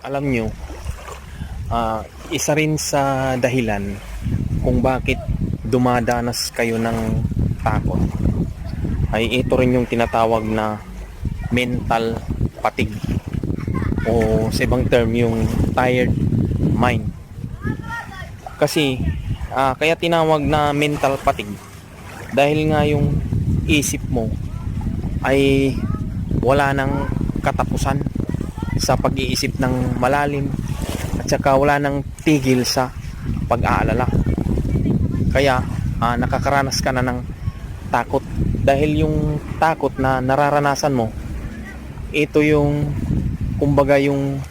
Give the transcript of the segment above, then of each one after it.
Alam nyo, isa rin sa dahilan kung bakit dumadanas kayo ng takot ay ito rin yung tinatawag na mental fatigue o sa ibang term yung tired mind. Kasi kaya tinawag na mental fatigue dahil nga yung isip mo ay wala nang katapusan sa pag-iisip ng malalim at saka wala nang tigil sa pag-aalala. Kaya nakakaranas ka na ng takot dahil yung takot na nararanasan mo, ito yung kumbaga yung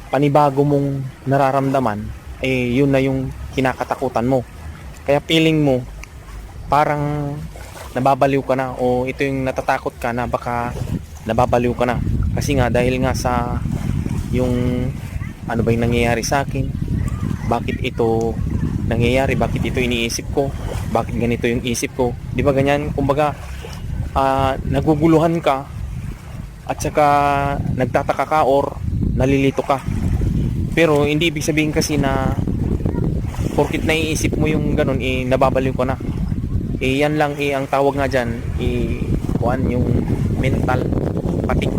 panibago mong nararamdaman, yun na yung kinakatakutan mo. Kaya feeling mo parang nababaliw ka na, o ito yung natatakot ka na baka nababaliw ka na. Kasi nga dahil nga sa yung ano ba yung nangyayari sa akin, bakit ito nangyayari, bakit ito iniisip ko, bakit ganito yung isip ko, di ba ganyan? Kumbaga naguguluhan ka at saka nagtataka ka or nalilito ka. Pero hindi ibig sabihin kasi na porkit naiisip mo yung ganun, nababaliw ka na. Yan lang ang tawag nga dyan, yung mental fatigue.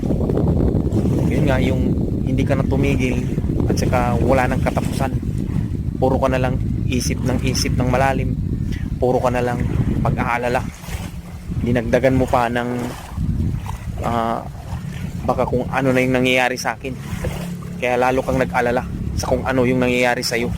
Yun nga, yung hindi ka na tumigil at saka wala nang katapusan. Puro ka na lang isip ng malalim. Puro ka na lang pag-aalala. Dinagdagan mo pa ng baka kung ano na yung nangyayari sa akin. Kaya lalo kang nag-alala sa kung ano yung nangyayari sa'yo.